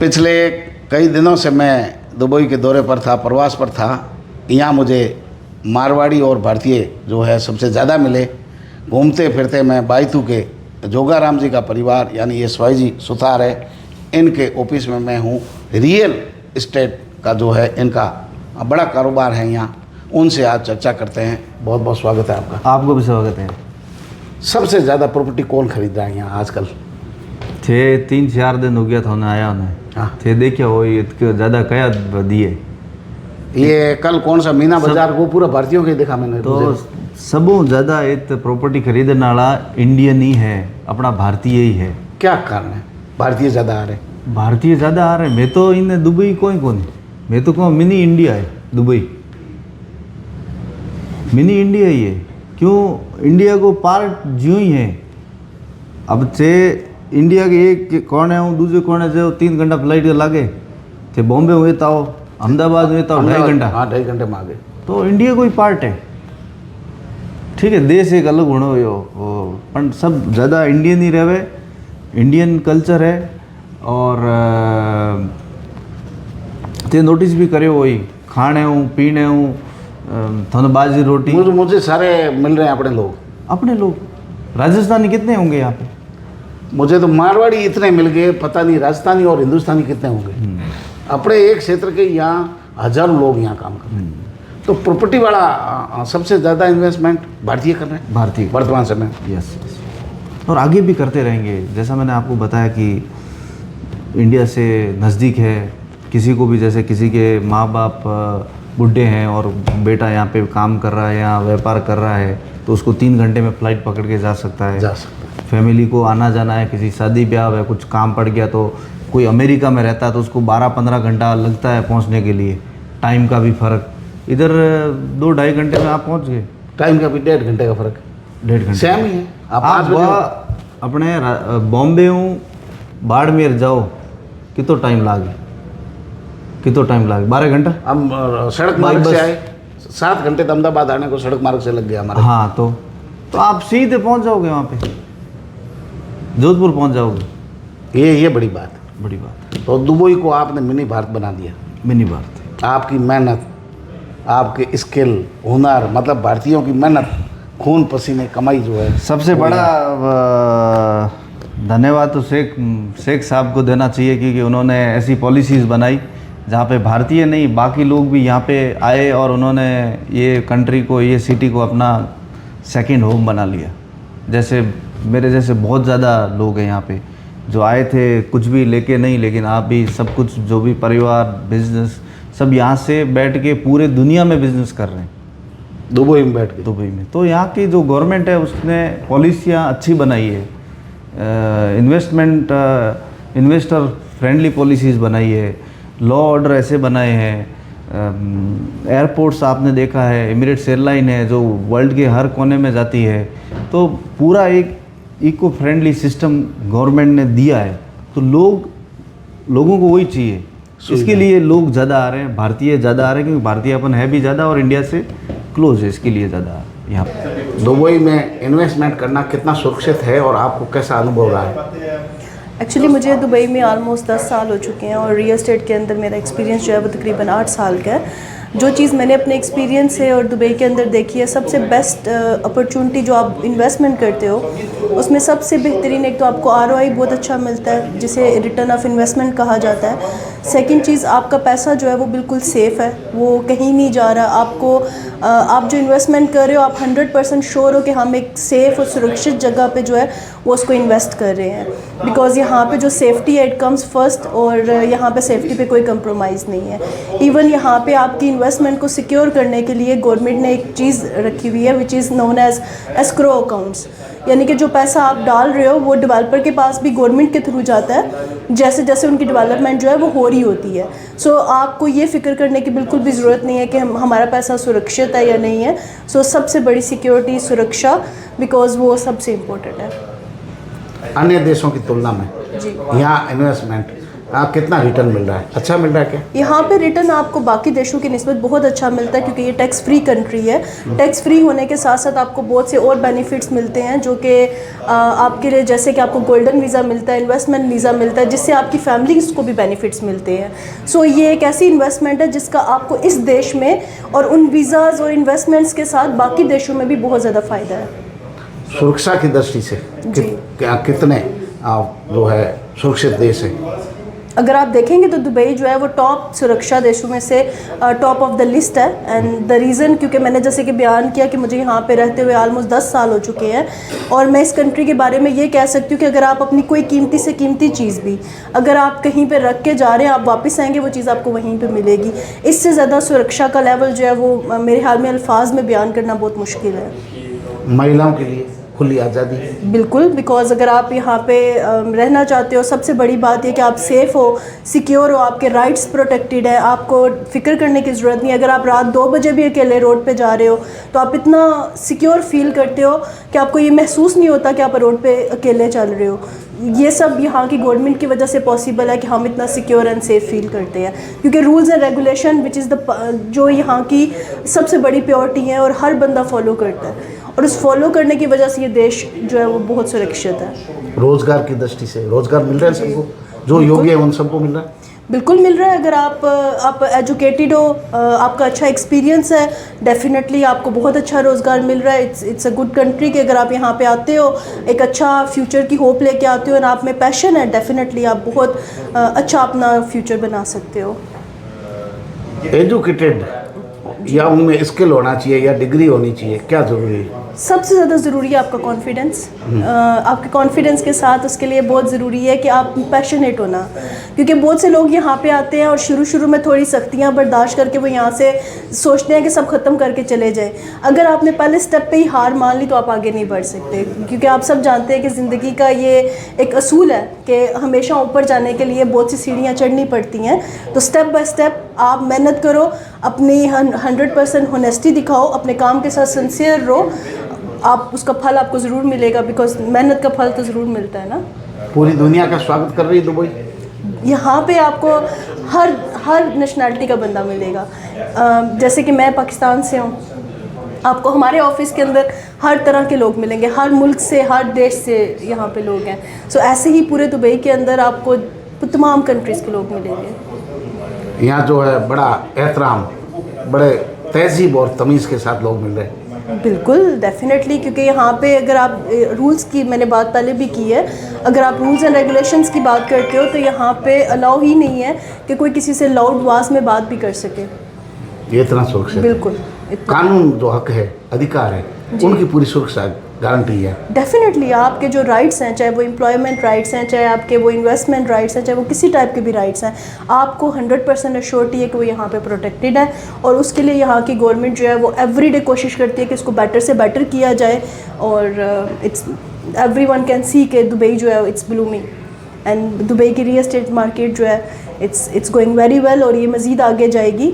पिछले कई दिनों से मैं दुबई के दौरे पर था, प्रवास पर था। यहाँ मुझे मारवाड़ी और भारतीय जो है सबसे ज़्यादा मिले। घूमते फिरते मैं बायतू के जोगाराम जी का परिवार यानी SY जी सुथार है, इनके ऑफिस में मैं हूँ। रियल इस्टेट का जो है इनका बड़ा कारोबार है यहाँ, उनसे आज चर्चा करते हैं। बहुत बहुत स्वागत है आपका। आपको भी स्वागत है। सबसे ज़्यादा प्रॉपर्टी कौन खरीद रहा है यहाँ आजकल? 3-4 दिन हो गया था उन्हें आया उन्हें। हाँ, थे देखिए वो इतने ज़्यादा क्या दिए। ये कल कौन सा मीना बाजार वो पूरा भारतीयों के देखा मैंने। तो सबों ज़्यादा एक प्रॉपर्टी खरीदने वाला इंडियन ही है, अपना भारतीय ही है। क्या कारण है भारतीय ज़्यादा आ रहे? भारतीय ज़्यादा आ रहे। मैं तो इन दुबई कोई कौन, मैं तो कहूँ मिनी इंडिया है दुबई, मिनी इंडिया ही है। क्यों? इंडिया को पार्ट ज्यों ही है। अब से इंडिया के एक कोने हूँ दूसरे कोने से 3 घंटा फ्लाइट के लागे थे। बॉम्बे हुए था, अहमदाबाद हुए था 2.5 घंटा। हाँ, 2.5 घंटे में आ गए। तो इंडिया कोई पार्ट है, ठीक है। देश एक अलग होना हो पर सब ज़्यादा इंडियन ही रहे, इंडियन कल्चर है। और ते नोटिस भी करे वही खाने हूँ पीने हूँ थोड़ा बाजी रोटी। मुझे सारे मिल रहे हैं अपने लोग। राजस्थानी कितने होंगे यहाँ पे? मुझे तो मारवाड़ी इतने मिल गए, पता नहीं राजस्थानी और हिंदुस्तानी कितने होंगे। अपने एक क्षेत्र के यहाँ हजारों लोग यहाँ काम कर रहे हैं। तो प्रॉपर्टी वाला सबसे ज़्यादा इन्वेस्टमेंट भारतीय कर रहे हैं, भारतीय वर्तमान समय। यस, और आगे भी करते रहेंगे। जैसा मैंने आपको बताया कि इंडिया से नज़दीक है। किसी को भी, जैसे किसी के माँ बाप बूढ़े हैं और बेटा यहाँ पे काम कर रहा है, यहाँ व्यापार कर रहा है, तो उसको 3 घंटे में फ़्लाइट पकड़ के जा सकता है। फैमिली को आना जाना है, किसी शादी ब्याह है, कुछ काम पड़ गया, तो कोई अमेरिका में रहता है तो उसको 12-15 घंटा लगता है पहुँचने के लिए। टाइम का भी फ़र्क, इधर 2-2.5 घंटे में आप पहुँच गए। टाइम का भी 1.5 घंटे का फ़र्क, 1.5 घंटे सेम ही है। आप अपने बॉम्बे हूँ बाड़मेर जाओ, कितना टाइम लागे? 12 घंटा। हम सड़क मार्ग से आए, 7 घंटे तो अहमदाबाद आने को सड़क मार्ग से लग गया हमारा। हाँ, तो आप सीधे पहुंच जाओगे वहाँ पे, जोधपुर पहुंच जाओगे। ये बड़ी बात है। तो दुबई को आपने मिनी भारत बना दिया। मिनी भारत। आपकी मेहनत, आपके स्किल, हुनर, मतलब भारतीयों की मेहनत, खून पसीने कमाई जो है, सबसे बड़ा धन्यवाद तो शेख साहब को देना चाहिए, क्योंकि उन्होंने ऐसी पॉलिसीज़ बनाई जहाँ पे भारतीय नहीं बाकी लोग भी यहाँ पे आए और उन्होंने ये कंट्री को, ये सिटी को अपना सेकंड होम बना लिया। जैसे मेरे जैसे बहुत ज़्यादा लोग हैं यहाँ पे जो आए थे कुछ भी लेके नहीं, लेकिन आप भी सब कुछ, जो भी परिवार, बिजनेस, सब यहाँ से बैठ के पूरे दुनिया में बिजनेस कर रहे हैं, दुबई में बैठ के। दुबई में तो यहाँ की जो गवर्नमेंट है उसने पॉलिसियाँ अच्छी बनाई है। इन्वेस्टर फ्रेंडली पॉलिसीज़ बनाई है, लॉ ऑर्डर ऐसे बनाए हैं। एयरपोर्ट्स आपने देखा है, एमिरेट्स एयरलाइन है जो वर्ल्ड के हर कोने में जाती है। तो पूरा एक इको फ्रेंडली सिस्टम गवर्नमेंट ने दिया है। तो लोगों को वही चाहिए, इसके लिए लोग ज़्यादा आ रहे हैं, भारतीय ज़्यादा आ रहे हैं, क्योंकि भारतीयपन है भी ज़्यादा और इंडिया से क्लोज है, इसके लिए ज़्यादा यहाँ पर। दुबई में इन्वेस्टमेंट करना कितना सुरक्षित है और आपको कैसा अनुभव रहा है? एक्चुअली मुझे दुबई में ऑलमोस्ट 10 साल हो चुके हैं और रियल एस्टेट के अंदर मेरा एक्सपीरियंस जो है वो तकरीबन 8 साल का है। जो चीज़ मैंने अपने एक्सपीरियंस से और दुबई के अंदर देखी है, सबसे बेस्ट अपॉर्चुनिटी जो आप इन्वेस्टमेंट करते हो उसमें सबसे बेहतरीन, एक तो आपको ROI बहुत अच्छा मिलता है जिसे रिटर्न ऑफ इन्वेस्टमेंट कहा जाता है। सेकंड चीज़, आपका पैसा जो है वो बिल्कुल सेफ़ है, वो कहीं नहीं जा रहा। आपको आप जो इन्वेस्टमेंट कर रहे हो, आप 100% श्योर हो कि हम एक सेफ़ और सुरक्षित जगह पे जो है वो उसको इन्वेस्ट कर रहे हैं। बिकॉज़ यहाँ पे जो सेफ्टी है इट कम्स फर्स्ट, और यहाँ पे सेफ्टी पे कोई कंप्रोमाइज़ नहीं है। इवन यहाँ पे आपकी इन्वेस्टमेंट को सिक्योर करने के लिए गवर्नमेंट ने एक चीज़ रखी हुई है which is known as escrow accounts, यानी कि जो पैसा आप डाल रहे हो वो डेवलपर के पास भी गवर्नमेंट के थ्रू जाता है, जैसे जैसे उनकी डेवलपमेंट जो है वो हो रही होती है। सो आपको ये फ़िक्र करने की बिल्कुल भी ज़रूरत नहीं है कि हमारा पैसा सुरक्षित है या नहीं है। सो सबसे बड़ी सिक्योरिटी सुरक्षा, बिकॉज़ वो सबसे इम्पोर्टेंट है। अन्य देशों की तुलना में यहाँ इन्वेस्टमेंट कितना रिटर्न मिल रहा है? अच्छा मिल रहा है क्या? यहाँ पे रिटर्न आपको बाकी देशों की निस्बत बहुत अच्छा मिलता है, क्योंकि ये टैक्स फ्री कंट्री है। टैक्स फ्री होने के साथ साथ आपको बहुत से और बेनिफिट्स मिलते हैं, जो कि आपके लिए, जैसे कि आपको गोल्डन वीज़ा मिलता है, इन्वेस्टमेंट वीज़ा मिलता है, जिससे आपकी फैमिलीज़ को भी बेनिफिट्स मिलते हैं। सो ये एक ऐसी इन्वेस्टमेंट है जिसका आपको इस देश में और उन वीज़ाज़ और इन्वेस्टमेंट्स के साथ बाकी देशों में भी बहुत ज़्यादा फ़ायदा है। सुरक्षा की दृष्टि से कितने जो है सुरक्षित देश है? अगर आप देखेंगे तो दुबई जो है वो टॉप सुरक्षा देशों में से टॉप ऑफ द लिस्ट है। एंड द रीज़न, क्योंकि मैंने जैसे कि बयान किया कि मुझे यहाँ पे रहते हुए ऑलमोस्ट 10 साल हो चुके हैं, और मैं इस कंट्री के बारे में ये कह सकती हूँ कि अगर आप अपनी कोई कीमती से कीमती चीज़ भी अगर आप कहीं पे रख के जा रहे हैं, आप वापस आएंगे वो चीज़ आपको वहीं पे मिलेगी। इससे ज़्यादा सुरक्षा का लेवल जो है वो मेरे ख्याल में अल्फाज में बयान करना बहुत मुश्किल है। महिलाओं के लिए खुली आज़ादी? बिल्कुल, बिकॉज़ अगर आप यहाँ पे रहना चाहते हो, सबसे बड़ी बात ये कि आप सेफ़ हो, सिक्योर हो, आपके राइट्स प्रोटेक्टेड है, आपको फ़िक्र करने की ज़रूरत नहीं है। अगर आप रात 2 बजे भी अकेले रोड पे जा रहे हो तो आप इतना सिक्योर फील करते हो कि आपको ये महसूस नहीं होता कि आप रोड पे अकेले चल रहे हो। ये सब यहाँ की गवर्नमेंट की वजह से पॉसिबल है कि हम इतना सिक्योर एंड सेफ़ फील करते हैं, क्योंकि rules and regulation which is जो यहाँ की सबसे बड़ी प्योरिटी है और हर बंदा फॉलो करता है, और उस फॉलो करने की वजह से ये देश जो है वो बहुत सुरक्षित है। रोज़गार की दृष्टि से रोज़गार मिल रहा है सबको? जो योग्य है उन सबको मिल रहा है? बिल्कुल मिल रहा है। अगर आप एजुकेटेड हो, आपका अच्छा एक्सपीरियंस है, डेफिनेटली आपको बहुत अच्छा रोज़गार मिल रहा है। इट्स अ गुड कंट्री कि अगर आप यहाँ पे आते हो, एक अच्छा फ्यूचर की होप लेके आते हो और आप में पैशन है, डेफिनेटली आप बहुत अच्छा अपना फ्यूचर बना सकते हो। एजुकेटेड या उनमें स्किल होना चाहिए या डिग्री होनी चाहिए, क्या ज़रूरी है? सबसे ज़्यादा ज़रूरी है आपका कॉन्फिडेंस। आपके कॉन्फिडेंस के साथ उसके लिए बहुत ज़रूरी है कि आप पैशनेट होना, क्योंकि बहुत से लोग यहाँ पे आते हैं और शुरू में थोड़ी सख्तियाँ बर्दाश्त करके वो यहाँ से सोचते हैं कि सब ख़त्म करके चले जाएं। अगर आपने पहले स्टेप पे ही हार मान ली तो आप आगे नहीं बढ़ सकते, क्योंकि आप सब जानते हैं कि ज़िंदगी का ये एक असूल है कि हमेशा ऊपर जाने के लिए बहुत सी सीढ़ियाँ चढ़नी पड़ती हैं। तो स्टेप बाय स्टेप आप मेहनत करो, अपनी 100% होनेस्टी दिखाओ, अपने काम के साथ सिंसियर रहो, आप उसका फल आपको ज़रूर मिलेगा, बिकॉज मेहनत का फल तो ज़रूर मिलता है ना। पूरी दुनिया का स्वागत कर रही है दुबई। यहाँ पे आपको हर नेशनैलिटी का बंदा मिलेगा। जैसे कि मैं पाकिस्तान से हूँ, आपको हमारे ऑफिस के अंदर हर तरह के लोग मिलेंगे, हर मुल्क से, हर देश से यहाँ पे लोग हैं। सो ऐसे ही पूरे दुबई के अंदर आपको तमाम कंट्रीज़ के लोग मिलेंगे। यहाँ जो है बड़ा एहतराम, बड़े तहजीब और तमीज़ के साथ लोग मिल रहे हैं। बिल्कुल, डेफिनेटली, क्योंकि यहाँ पे अगर आप रूल्स की, मैंने बात पहले भी की है, अगर आप रूल्स एंड रेगुलेशंस की बात करते हो तो यहाँ पे अलाउ ही नहीं है कि कोई किसी से लाउड आवाज़ में बात भी कर सके। ये इतना सुरक्षित? बिल्कुल। कानून जो हक है, अधिकार है, उनकी पूरी सुरक्षा गारंटी है। डेफिनेटली आपके जो राइट्स हैं, चाहे वो एम्प्लॉयमेंट राइट्स हैं, चाहे आपके वो इन्वेस्टमेंट राइट्स हैं, चाहे वो किसी टाइप के भी राइट्स हैं, आपको 100% एश्योरिटी है कि वो यहाँ पे प्रोटेक्टेड है। और उसके लिए यहाँ की गवर्नमेंट जो है वो एवरीडे कोशिश करती है कि इसको बेटर से बेटर किया जाए। और इट्स एवरीवन कैन सी कि दुबई जो है इट्स ब्लूमिंग, एंड दुबई की रियल एस्टेट मार्केट जो है इट्स गोइंग वेरी वेल, और ये मज़ीद आगे जाएगी।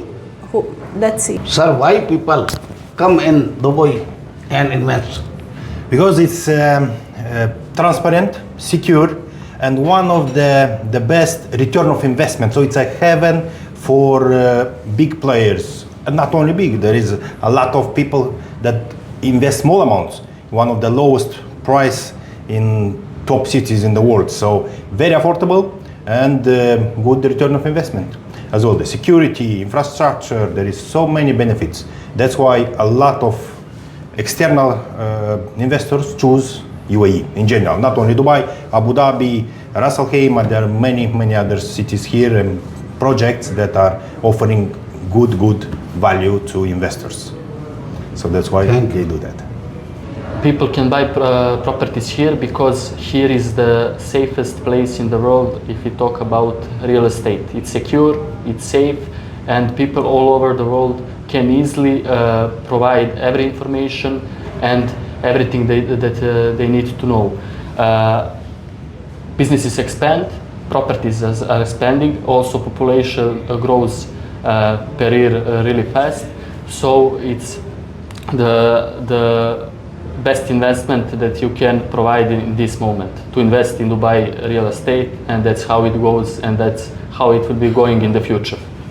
Let's see. Sir, why people come in Dubai and invest? Because it's transparent, secure, and one of the best return of investment. So it's a heaven for big players, and not only big. There is a lot of people that invest small amounts. One of the lowest price in top cities in the world. So very affordable and good return of investment. As well, the security, infrastructure. There is so many benefits. That's why a lot of external investors choose UAE in general, not only Dubai, Abu Dhabi, Ras Al Khaimah. There are many other cities here and projects that are offering good value to investors. So that's why they do that. People can buy properties here because here is the safest place in the world if we talk about real estate. It's secure, it's safe, and people all over the world can easily provide every information and everything that they need to know. Businesses expand, properties are expanding, also population grows per year really fast. So it's the best investment that you can provide in this moment, to invest in Dubai real estate, and that's how it goes, and that's how it will be going in the future.